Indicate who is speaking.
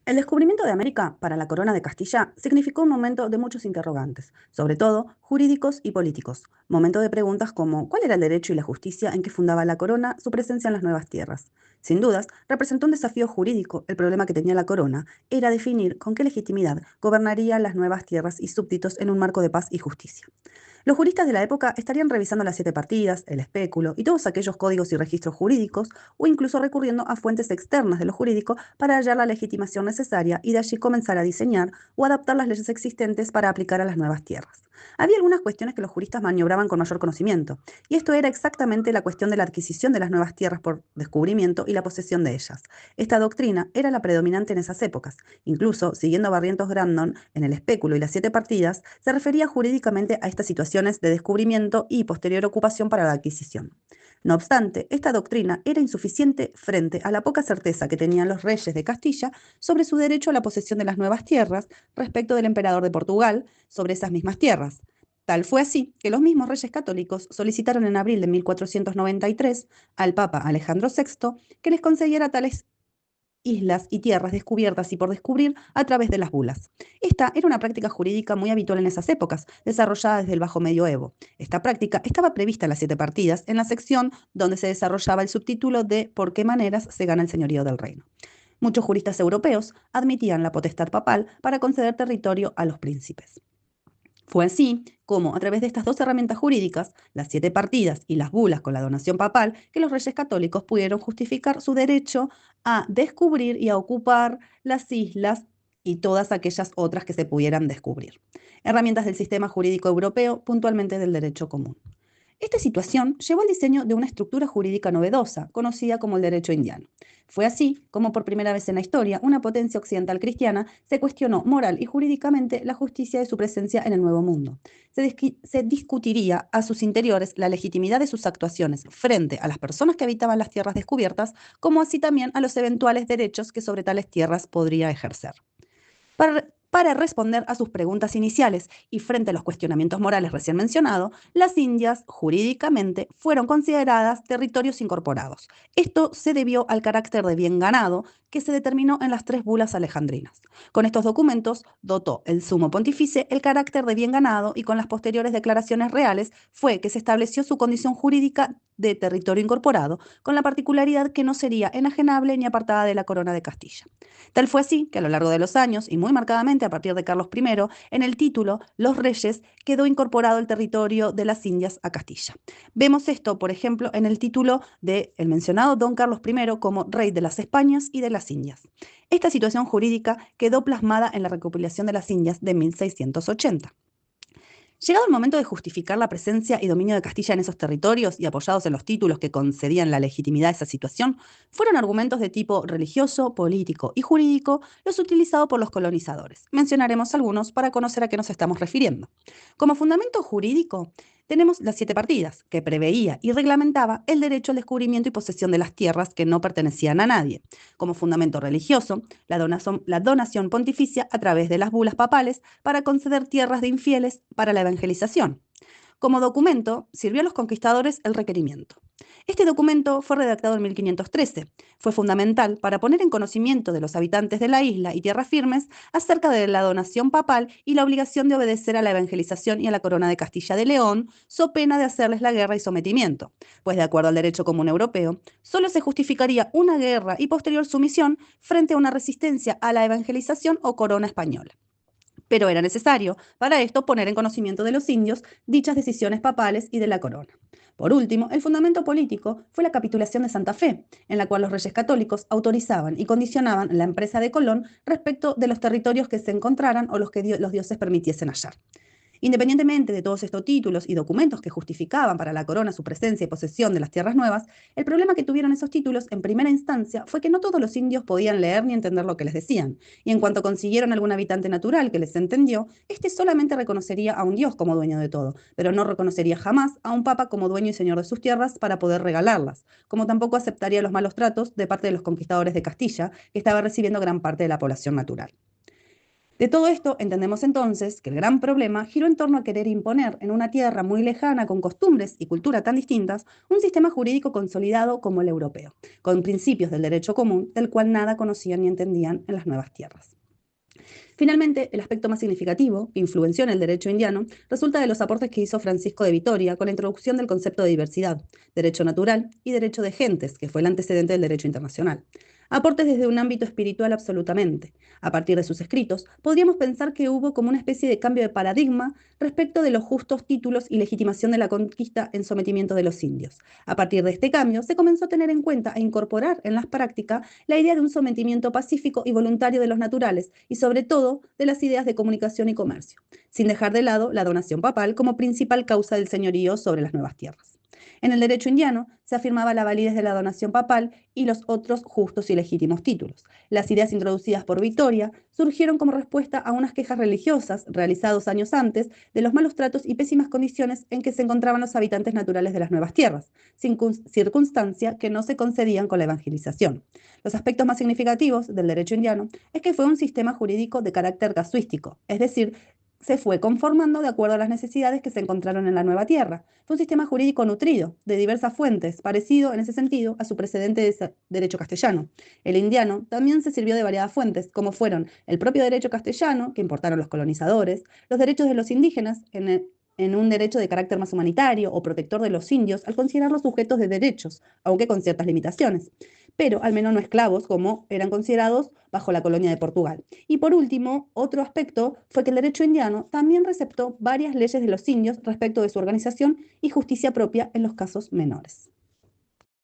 Speaker 1: El descubrimiento de América para la corona de Castilla significó un momento de muchos interrogantes, sobre todo jurídicos y políticos. Momento de preguntas como ¿cuál era el derecho y la justicia en que fundaba la corona su presencia en las nuevas tierras? Sin dudas, representó un desafío jurídico. El problema que tenía la corona era definir con qué legitimidad gobernaría las nuevas tierras y súbditos en un marco de paz y justicia. Los juristas de la época estarían revisando las siete partidas, el espéculo y todos aquellos códigos y registros jurídicos, o incluso recurriendo a fuentes externas de lo jurídico para hallar la legitimación necesaria y de allí comenzar a diseñar o adaptar las leyes existentes para aplicar a las nuevas tierras. Había algunas cuestiones que los juristas maniobraban con mayor conocimiento, y esto era exactamente la cuestión de la adquisición de las nuevas tierras por descubrimiento y la posesión de ellas. Esta doctrina era la predominante en esas épocas. Incluso, siguiendo a Barrientos Grandon, en el espéculo y las siete partidas, se refería jurídicamente a estas situaciones de descubrimiento y posterior ocupación para la adquisición. No obstante, esta doctrina era insuficiente frente a la poca certeza que tenían los reyes de Castilla sobre su derecho a la posesión de las nuevas tierras respecto del emperador de Portugal sobre esas mismas tierras. Tal fue así que los mismos reyes católicos solicitaron en abril de 1493 al Papa Alejandro VI que les concediera tales islas y tierras descubiertas y por descubrir a través de las bulas. Esta era una práctica jurídica muy habitual en esas épocas, desarrollada desde el Bajo Medioevo. Esta práctica estaba prevista en las siete partidas, en la sección donde se desarrollaba el subtítulo de ¿Por qué maneras se gana el señorío del reino? Muchos juristas europeos admitían la potestad papal para conceder territorio a los príncipes. Fue así como, a través de estas dos herramientas jurídicas, las siete partidas y las bulas con la donación papal, que los reyes católicos pudieron justificar su derecho a descubrir y a ocupar las islas y todas aquellas otras que se pudieran descubrir. Herramientas del sistema jurídico europeo, puntualmente del derecho común. Esta situación llevó al diseño de una estructura jurídica novedosa, conocida como el derecho indiano. Fue así como por primera vez en la historia una potencia occidental cristiana se cuestionó moral y jurídicamente la justicia de su presencia en el Nuevo Mundo. Se discutiría a sus interiores la legitimidad de sus actuaciones frente a las personas que habitaban las tierras descubiertas, como así también a los eventuales derechos que sobre tales tierras podría ejercer. Para responder a sus preguntas iniciales y frente a los cuestionamientos morales recién mencionados, las Indias jurídicamente fueron consideradas territorios incorporados. Esto se debió al carácter de bien ganado que se determinó en las tres bulas alejandrinas. Con estos documentos dotó el sumo pontífice el carácter de bien ganado y con las posteriores declaraciones reales fue que se estableció su condición jurídica de territorio incorporado, con la particularidad que no sería enajenable ni apartada de la corona de Castilla. Tal fue así que a lo largo de los años, y muy marcadamente a partir de Carlos I, en el título Los Reyes quedó incorporado el territorio de las Indias a Castilla. Vemos esto, por ejemplo, en el título del mencionado Don Carlos I como Rey de las Españas y de las Indias. Esta situación jurídica quedó plasmada en la recopilación de las Indias de 1680. Llegado el momento de justificar la presencia y dominio de Castilla en esos territorios y apoyados en los títulos que concedían la legitimidad de esa situación, fueron argumentos de tipo religioso, político y jurídico los utilizados por los colonizadores. Mencionaremos algunos para conocer a qué nos estamos refiriendo. Como fundamento jurídico, tenemos las siete partidas, que preveía y reglamentaba el derecho al descubrimiento y posesión de las tierras que no pertenecían a nadie. Como fundamento religioso, la donación pontificia a través de las bulas papales para conceder tierras de infieles para la evangelización. Como documento, sirvió a los conquistadores el requerimiento. Este documento fue redactado en 1513. Fue fundamental para poner en conocimiento de los habitantes de la isla y tierras firmes acerca de la donación papal y la obligación de obedecer a la evangelización y a la corona de Castilla de León, so pena de hacerles la guerra y sometimiento, pues de acuerdo al derecho común europeo, solo se justificaría una guerra y posterior sumisión frente a una resistencia a la evangelización o corona española. Pero era necesario, para esto, poner en conocimiento de los indios dichas decisiones papales y de la corona. Por último, el fundamento político fue la capitulación de Santa Fe, en la cual los reyes católicos autorizaban y condicionaban la empresa de Colón respecto de los territorios que se encontraran o los que los dioses permitiesen hallar. Independientemente de todos estos títulos y documentos que justificaban para la corona su presencia y posesión de las tierras nuevas, el problema que tuvieron esos títulos en primera instancia fue que no todos los indios podían leer ni entender lo que les decían, y en cuanto consiguieron algún habitante natural que les entendió, éste solamente reconocería a un dios como dueño de todo, pero no reconocería jamás a un papa como dueño y señor de sus tierras para poder regalarlas, como tampoco aceptaría los malos tratos de parte de los conquistadores de Castilla, que estaba recibiendo gran parte de la población natural. De todo esto entendemos entonces que el gran problema giró en torno a querer imponer en una tierra muy lejana, con costumbres y cultura tan distintas, un sistema jurídico consolidado como el europeo, con principios del derecho común del cual nada conocían ni entendían en las nuevas tierras. Finalmente, el aspecto más significativo, que influenció en el derecho indiano, resulta de los aportes que hizo Francisco de Vitoria con la introducción del concepto de diversidad, derecho natural y derecho de gentes, que fue el antecedente del derecho internacional. Aportes desde un ámbito espiritual absolutamente. A partir de sus escritos, podríamos pensar que hubo como una especie de cambio de paradigma respecto de los justos títulos y legitimación de la conquista en sometimiento de los indios. A partir de este cambio, se comenzó a tener en cuenta e incorporar en las prácticas la idea de un sometimiento pacífico y voluntario de los naturales y sobre todo de las ideas de comunicación y comercio, sin dejar de lado la donación papal como principal causa del señorío sobre las nuevas tierras. En el derecho indiano se afirmaba la validez de la donación papal y los otros justos y legítimos títulos. Las ideas introducidas por Victoria surgieron como respuesta a unas quejas religiosas realizadas años antes de los malos tratos y pésimas condiciones en que se encontraban los habitantes naturales de las nuevas tierras, circunstancia que no se concedían con la evangelización. Los aspectos más significativos del derecho indiano es que fue un sistema jurídico de carácter casuístico, es decir, se fue conformando de acuerdo a las necesidades que se encontraron en la nueva tierra. Fue un sistema jurídico nutrido de diversas fuentes, parecido en ese sentido a su precedente de derecho castellano. El indiano también se sirvió de variadas fuentes, como fueron el propio derecho castellano, que importaron los colonizadores, los derechos de los indígenas en un derecho de carácter más humanitario o protector de los indios, al considerarlos sujetos de derechos, aunque con ciertas limitaciones, pero al menos no esclavos como eran considerados bajo la colonia de Portugal. Y por último, otro aspecto fue que el derecho indiano también receptó varias leyes de los indios respecto de su organización y justicia propia en los casos menores.